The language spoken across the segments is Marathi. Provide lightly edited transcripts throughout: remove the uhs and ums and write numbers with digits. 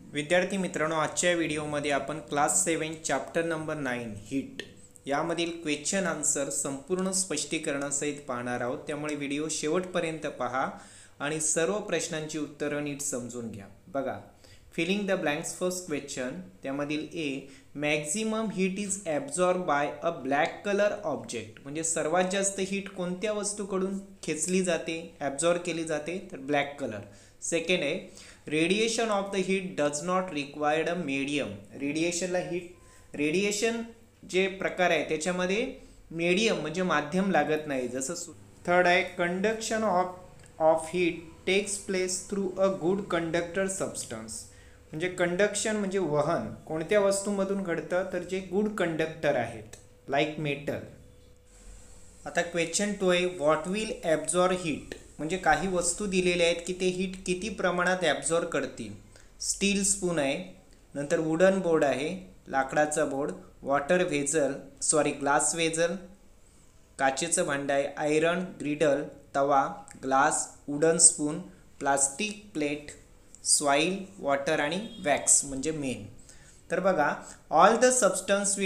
विद्यार्थी मित्रांनो, आजच्या व्हिडिओमध्ये आपण क्लास 7 चॅप्टर नंबर 9 हीट यामधील क्वेश्चन आन्सर संपूर्ण स्पष्टीकरणासहित पाहणार आहोत। त्यामुळे व्हिडिओ शेवटपर्यंत पहा आणि सर्व प्रश्नांची उत्तरं नीट समजून घ्या। बघा, filling the blanks first question, त्यामधील A, maximum heat is absorb by a black colour object, म्हणजे सर्वात जास्त हीट कोणत्या वस्तूकडून खेचली जाते, ॲब्झॉर्ब केली जाते, तर ब्लॅक कलर। सेकंड आहे, radiation of the heat does not required a medium, radiation जे प्रकार आहे त्याच्यामध्ये मीडियम म्हणजे माध्यम लागत नाही, जसं। थर्ड आहे, conduction of heat takes place through a good conductor substance, म्हणजे कंडक्शन म्हणजे वहन कोणत्या वस्तूमधून घडतं, तर जे गुड कंडक्टर आहेत लाईक मेटल। आता क्वेश्चन 2 आहे, व्हॉट विल ॲब्झॉर्ब हीट, म्हणजे काही वस्तू दिलेल्या आहेत की ते हीट किती प्रमाणात ॲब्झॉर्ब करतील। स्टील स्पून आहे, नंतर वुडन बोर्ड आहे, लाकडाचा बोर्ड, ग्लास वेझल, काचेचं भांडं आहे, आयरन ग्रिडल, तवा, glass, wooden spoon, plastic plate, soil, water आणि वॅक्स म्हणजे मेन। तर बघा, all the substance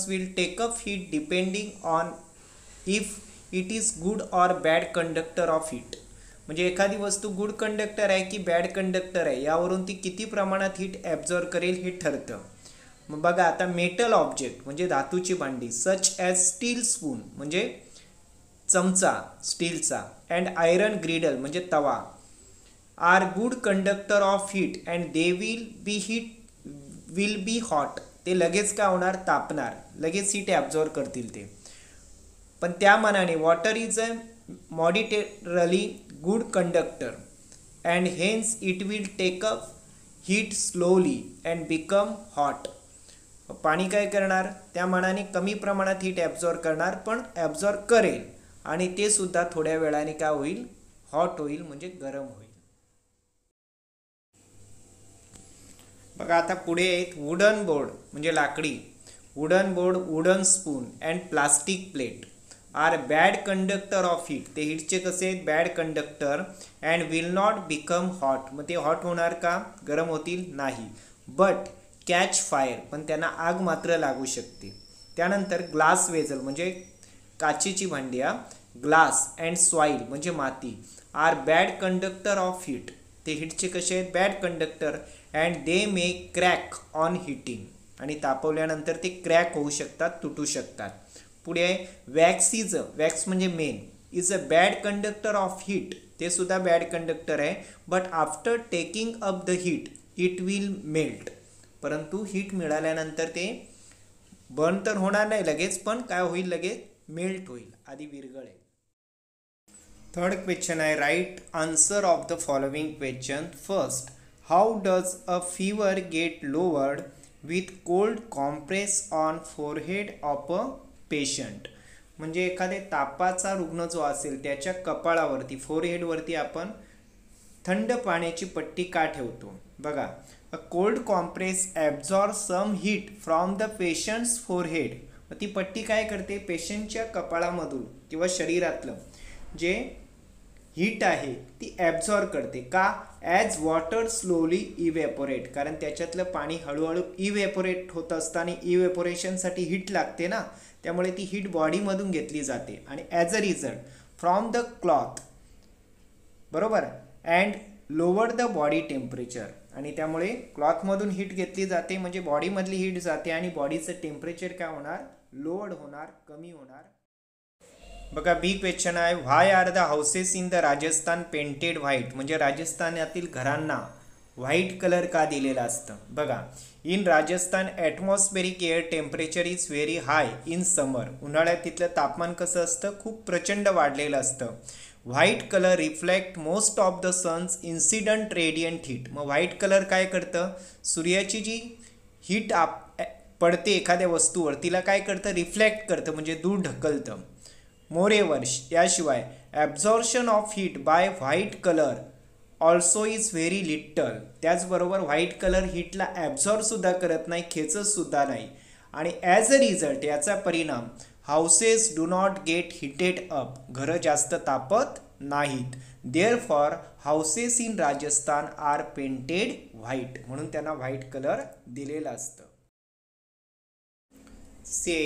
will take up heat depending on if it is good or bad conductor of heat, म्हणजे एखादी वस्तू गुड कंडक्टर आहे की बॅड कंडक्टर आहे यावरून ती किती प्रमाणात हीट ॲब्झॉर्ब करेल हे ठरतं। मग बघा, आता मेटल ऑब्जेक्ट म्हणजे धातूची भांडी, सच ॲज स्टील स्पून म्हणजे चमचा स्टीलचा, अँड आयरन ग्रिडल म्हणजे तवा, are good conductor of heat and they will be hot, ते लगेच काय होणार, तापणार, लगेच हीट ॲब्झॉर्ब करतील ते। पण त्या मानाने water is a moderately good conductor and hence it will take up heat slowly and become hot, पाणी काय करणार, त्या मानाने कमी प्रमाणात हीट ॲब्झॉर्ब करणार, पण ॲब्झॉर्ब करेल आणि ते सुद्धा थोड्या वेळाने काय होईल, हॉट होईल म्हणजे गरम होईल। बघा, आता पुढे आहेत वुडन बोर्ड म्हणजे लाकडी, wooden board, wooden spoon and plastic plate are bad conductor of heat, ते हीटचे कसे आहेत, bad conductor, and will not become hot, मग ते हॉट होणार का, गरम होतील नाही, बट कॅच फायर, पण त्यांना आग मात्र लागू शकते। त्यानंतर ग्लास वेझल म्हणजे काचेची भांडी, ग्लास अँड सॉईल म्हणजे माती, are bad conductor of heat, ते हीटचे कसे आहेत, bad conductor, and they may crack on heating, आणि तापवल्यानंतर ते क्रॅक होऊ शकतात, तुटू शकतात। पुढे आहे वॅक्स म्हणजे main, is a bad conductor of heat, ते सुद्धा बॅड कंडक्टर आहे, but after taking up the heat it will melt, परंतु हीट मिळाल्यानंतर ते बर्न तर होणार नाही लगेच, पण काय होईल, लगेच मेल्ट होईल, आधी विरघळेल। थर्ड क्वेश्चन आहे, write answer of the following question. First, how does a fever get lowered with cold compress on forehead of a patient, म्हणजे एखाद्या तापाचा रुग्ण जो असेल त्याच्या कपाळावरती, फोरहेडवरती आपण थंड पाण्याची पट्टी का ठेवतो। बघा, a cold compress absorb some heat from the patient's forehead, ती पट्टी काय करते, पेशंटच्या कपाळामधून किंवा शरीरातलं जे हीट आहे ती ॲब्झॉर्ब करते, का, ॲज वॉटर स्लोली इव्हॅपोरेट, कारण त्याच्यातलं पाणी हळूहळू इव्हॅपोरेट होत असताना इव्हॅपोरेशनसाठी हीट लागते ना, त्यामुळे ती हीट बॉडीमधून घेतली जाते, आणि as a result from the cloth, बरोबर, and lower the body temperature, आणि त्यामुळे क्लॉथमधून हीट घेतली जाते म्हणजे बॉडीमधली हीट जाते आणि बॉडीचं टेम्परेचर काय होणार, लोअर होणार, कमी होणार। बघा, बी क्वेश्चन आहे, why are the houses in the Rajasthan painted white, म्हणजे राजस्थानातील घरांना व्हाईट कलर का दिलेला असतं। बघा, in Rajasthan atmospheric air temperature is very high in summer, उन्हाळ्यात तिथलं तापमान कसं असतं, खूप प्रचंड वाढलेलं असतं। White colour reflect most of the sun's incident radiant heat, मग व्हाईट कलर काय करतं, सूर्याची जी हीट पडते एखाद्या वस्तूवर तिला काय करतं, रिफ्लेक्ट करतं म्हणजे दूर ढकलतं। मोरेवर, याशिवाय absorption of heat bye white colour also is very little, त्याचबरोबर व्हाईट कलर हीटला ॲब्झॉर्ब सुद्धा करत नाही, खेचत सुद्धा नाही, आणि ॲज अ रिझल्ट याचा परिणाम houses do not get heated up, घरं जास्त तापत नाहीत। Therefore houses in Rajasthan are painted white, म्हणून त्यांना व्हाईट कलर दिलेला असतं. Say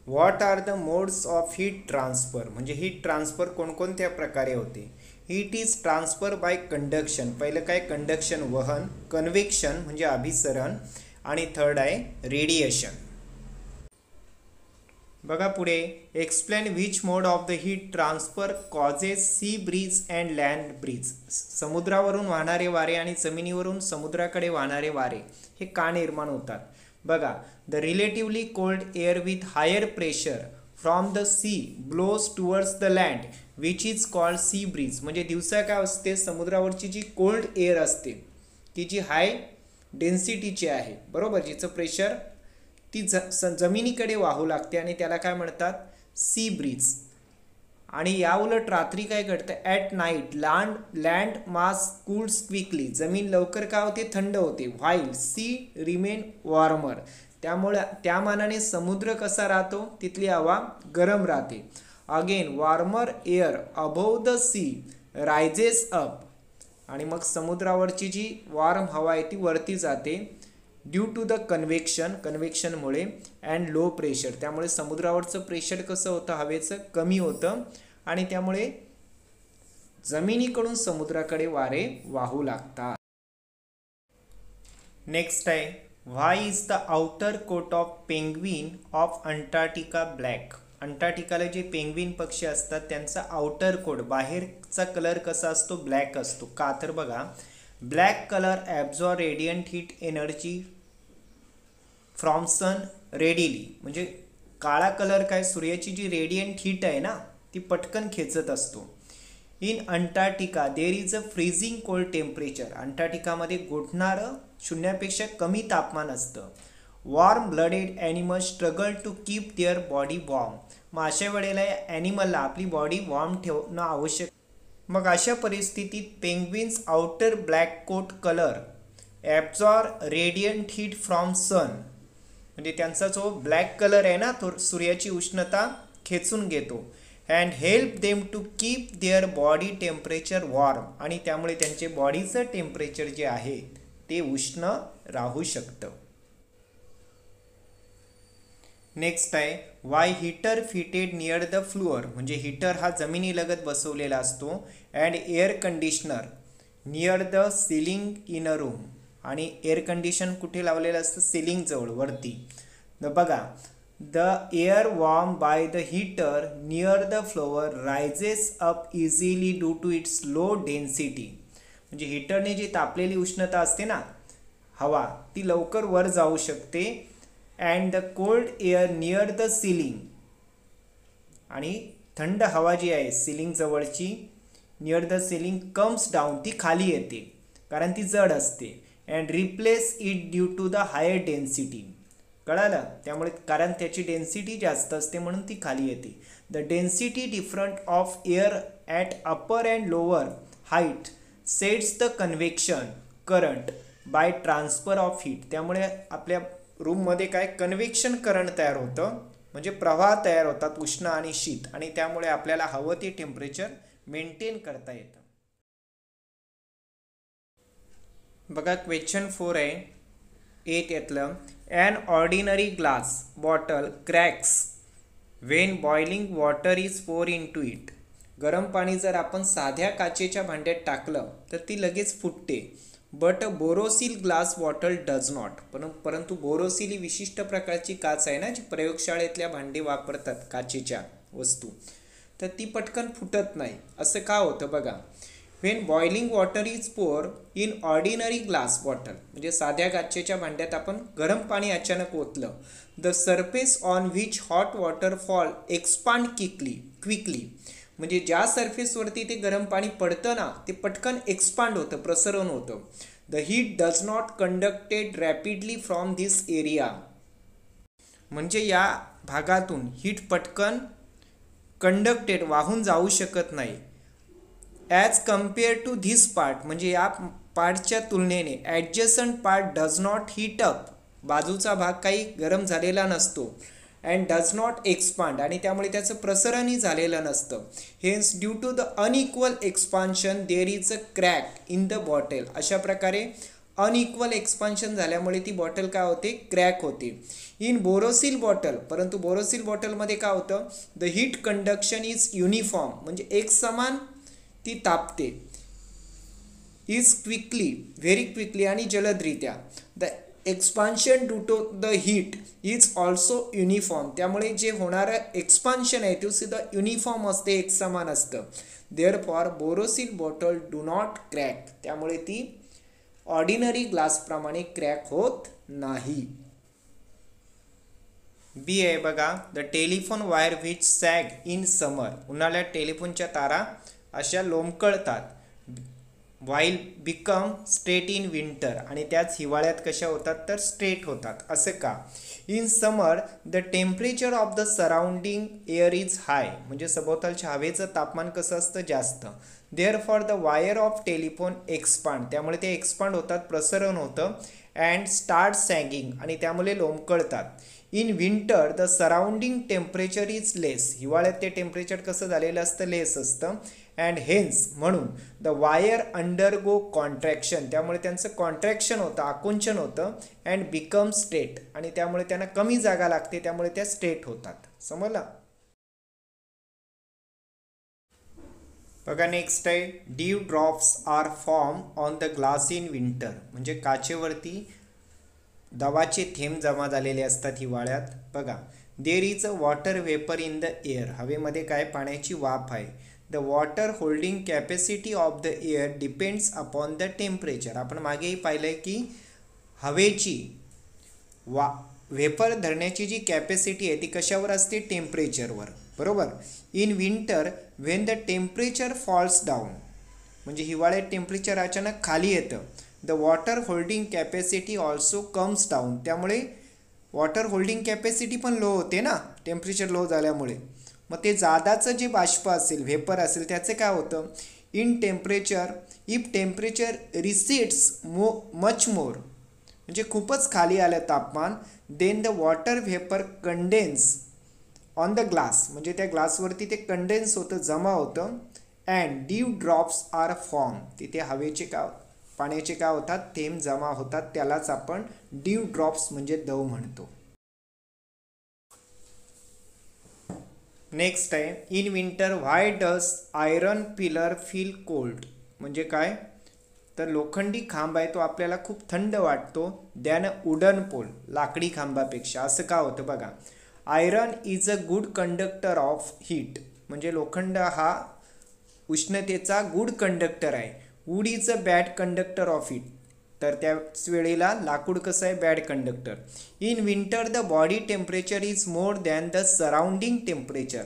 what are the modes of heat transfer, म्हणजे हीट ट्रान्सफर कोणकोणत्या प्रकारे होते. Heat is transfer by conduction, पहिलं काय कंडक्शन वहन, कन्व्हेक्शन म्हणजे अभिसरण, आणि थर्ड आहे रेडिएशन. बघा पुढे, explain which mode of the heat transfer causes sea breeze and land breeze, समुद्रावरून वाहणारे वारे आणि जमिनीवरून समुद्राकडे वाहणारे वारे हे का निर्माण होतात. बघा, the relatively cold air with higher pressure from the sea blows towards the land which is called sea breeze, म्हणजे दिवसा काय असते, समुद्रावरची जी कोल्ड एअर असते ती जी हाय डेन्सिटीची आहे बरोबर, जिचं प्रेशर ती जमिनीकडे वाहू लागते आणि त्याला काय म्हणतात, सी ब्रीज. आणि या उलट रात्री काय घडतं, at night land mass cools quickly, जमीन लवकर काय होते, थंड होते, व्हाईल सी रिमेन वॉर्मर, त्यामुळे त्या मानाने समुद्र कसा राहतो, तिथली हवा गरम राहते. Again warmer air above the sea rises up, आणि मग समुद्रावरची जी वॉर्म हवा आहे ती वरती जाते ड्यू टू द कन्व्हेक्शनमुळे अँड लो प्रेशर, त्यामुळे समुद्रावरचं प्रेशर कसं होतं, हवेचं कमी होतं आणि त्यामुळे जमिनीकडून समुद्राकडे वारे वाहू लागतात. नेक्स्ट आहे, why is the outer coat of penguin of Antarctica black, अंटार्क्टिकाला जे पेंग्विन पक्षी असतात त्यांचा आउटर कोट बाहेरचा कलर कसा असतो, ब्लॅक असतो. का तर बघा, black colour absorb radiant heat energy from sun readily, म्हणजे काळा कलर काय, सूर्याची जी रेडियंट हीट आहे ना ती पटकन खेचत असतो. In Antarctica there is a freezing cold temperature, अंटार्क्टिकामध्ये गोठणारं शून्यापेक्षा कमी तापमान असतं. Warm blooded animal struggle to keep their body warm, मग अशा वेळेला ॲनिमलला आपली बॉडी वॉर्म ठेवणं आवश्यक. मग अशा परिस्थितीत penguins outer black coat colour absorb radiant heat from sun, म्हणजे त्यांचा जो ब्लॅक कलर आहे ना तो सूर्याची उष्णता खेचून घेतो. And help them to keep their body temperature warm, आणि त्यामुळे त्यांचे बॉडीचं टेम्परेचर जे आहे ते उष्ण राहू शकतं. नेक्स्ट आहे, why heater fitted near the floor, म्हणजे हीटर हा जमिनीलगत बसवलेला असतो. And air conditioner near the ceiling in a room, आणि एअर कंडिशन कुठे लावलेलं असतं, सिलिंग जवळ वरती. बघा, the air warm by the heater near the floor rises up easily due to its low density, म्हणजे हीटरने जी तापलेली उष्णता असते ना हवा ती लवकर वर जाऊ शकते. And the cold air near the ceiling, आणि थंड हवा जी आहे सिलिंग जवळची near the ceiling comes down, ती खाली येते कारण ती जड असते. And replace it due to the higher density, कळालं, त्यामुळे कारण त्याची डेन्सिटी जास्त असते म्हणून ती खाली येते. The density different of air at upper and lower height sets the convection current by transfer of heat, त्यामुळे आपल्या रूममध्ये काय कन्व्हेक्शन करंट तयार होतं, म्हणजे प्रवाह तयार होतात उष्ण आणि शीत, आणि त्यामुळे आपल्याला हवं ते टेम्परेचर मेंटेन करता येतं. बघा क्वेश्चन 4 आहे 8 यातलं, an ordinary glass bottle cracks when boiling water is pour in to it, गरम पाणी जर आपण साध्या काचेच्या भांड्यात टाकलं तर ती लगेच फुटते. But Borosil glass bottle does not, परंतु बोरोसिल ही विशिष्ट प्रकारची काच आहे ना जी प्रयोगशाळेतल्या भांडी वापरतात काचेच्या वस्तू, तर ती पटकन फुटत नाही. असं का होतं बघा, when boiling water is pour in ordinary glass bottle, म्हणजे साध्या काचेच्या भांड्यात आपण गरम पाणी अचानक ओतलं, the surface on which hot water fall expand quickly, म्हणजे ज्या सरफेसवरती ते गरम पाणी पडतं ना ते पटकन एक्सपांड होतं, प्रसरण होतं. The heat does not conducted rapidly from this area, म्हणजे या भागातून हीट पटकन कंडक्टेड वाहून जाऊ शकत नाही. As compare to this part, म्हणजे या पार्टच्या तुलनेने adjacent part does not heat up, बाजूचा भाग काही गरम झालेला नसतो. अँड डज नॉट एक्सपांड आणि त्यामुळे त्याचं प्रसरणही झालेलं नसतं. Hence due to the unequal expansion there is a crack in the bottle. अशा प्रकारे अनइक्वल एक्सपान्शन झाल्यामुळे ती बॉटल काय होते, क्रॅक होते. इन बोरोसिल बॉटल, परंतु बोरोसिल बॉटलमध्ये काय होतं, the heat conduction is uniform म्हणजे एक समान ती तापते. इज क्विकली, व्हेरी क्विकली आणि जलदरित्या. The expansion due to the heat is also uniform. त्यामुळे जे होणारं एक्सपान्शन आहे ते सुद्धा युनिफॉर्म असते, एक समान असतं. Therefore Borosil bottle do not crack. त्यामुळे ती ऑर्डिनरी ग्लासप्रमाणे क्रॅक होत नाही. बी आहे बघा, the telephone wire which sag in summer. उन्हाळ्यात टेलिफोनच्या तारा अशा लोंबकळतात. While become straight in winter आणि त्याच हिवाळ्यात कशा होतात तर स्ट्रेट होतात. असं का? In summer the temperature of the surrounding air is high म्हणजे सभोवतालच्या हवेचं तापमान कसं असतं, जास्त. There for the wire of telephone expand. त्यामुळे ते एक्सपांड होतात, प्रसरण होतं. अँड स्टार्ट सॅगिंग आणि त्यामुळे लोंबकळतात. In winter the surrounding temperature is less. हिवाळ्यात ते टेम्परेचर कसं झालेलं असतं, लेस असतं. अँड हेन्स म्हणून द वायर अंडरगो कॉन्ट्रॅक्शन. त्यामुळे त्यांचं कॉन्ट्रॅक्शन होतं, आकुंचन होतं. अँड बिकम स्ट्रेट आणि त्यामुळे त्यांना कमी जागा लागते, त्यामुळे त्या स्ट्रेट होतात. समजलं? बघा नेक्स्ट आहे, dew drops are form on the glass in winter म्हणजे काचेवरती दवाचे थेंब जमा झालेले असतात हिवाळ्यात. बघा, there is a water vapour in the air. हवेमध्ये काय, पाण्याची वाफ आहे. The water holding capacity of the air depends upon the temperature. आपण मागेही पाहिलं आहे की हवेची वेपर धरण्याची जी कॅपॅसिटी आहे ती कशावर असते, टेम्परेचरवर. बरोबर. In winter when the temperature falls down म्हणजे हिवाळ्यात टेम्परेचर अचानक खाली येतं. The water holding capacity also comes down. त्यामुळे वॉटर होल्डिंग कॅपॅसिटी पण लो होते ना, टेम्परेचर लो झाल्यामुळे. मग ते जादाचं जे बाष्प असेल, व्हेपर असेल, त्याचं काय होतं, in temperature if temperature recedes much more म्हणजे खूपच खाली आलं तापमान. Then the water vapour condense on the glass म्हणजे त्या ग्लासवरती ते कंडेन्स होतं, जमा होतं. And dew drops are form. तिथे हवेचे का, पाण्याचे काय होतात, थेंब जमा होतात. त्यालाच आपण ड्यू ड्रॉप्स म्हणजे दव म्हणतो. नेक्स्ट आहे, in winter why does iron pillar feel cold म्हणजे काय तर लोखंडी खांब आहे तो आपल्याला खूप थंड वाटतो दॅन वुडन पोल लाकडी खांबापेक्षा. असं का होतं बघा, iron is a good conductor of heat म्हणजे लोखंड हा उष्णतेचा गुड कंडक्टर आहे. Wood is a bad conductor of heat तर त्याच वेळेला लाकूड कसं आहे, bad conductor. In winter the body temperature is more than the surrounding temperature.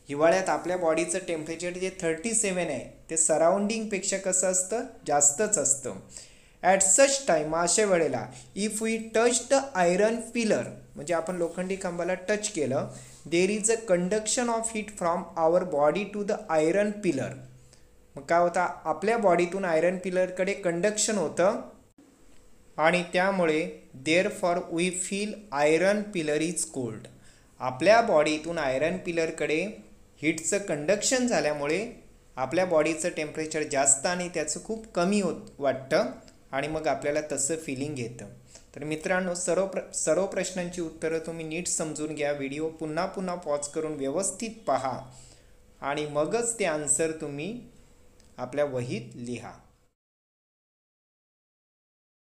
हिवाळ्यात आपल्या बॉडीचं टेम्परेचर जे 37 आहे ते सराउंडिंगपेक्षा कसं असतं, जास्तच असतं. ॲट सच टाईम अशा वेळेला if we touch the iron pillar म्हणजे आपण लोखंडी खांबाला टच केलं, there is a conduction of heat from our body to the iron pillar. मग काय होतं, आपल्या बॉडीतून आयरन पिलरकडे कंडक्शन होतं आणि त्यामुळे therefore we feel iron pillar is cold. आपल्या बॉडीतून आयरन पिलरकडे हीटचं कंडक्शन झाल्यामुळे आपल्या बॉडीचं टेम्परेचर जास्त आणि त्याचं खूप कमी वाटतं आणि मग आपल्याला तसं फिलिंग येतं. तर मित्रांनो, सर्व प्रश्नांची उत्तरं तुम्ही नीट समजून घ्या. व्हिडिओ पुन्हा पुन्हा पॉज करून व्यवस्थित पहा आणि मगच ते आन्सर तुम्ही आपल्या वहीत लिहा.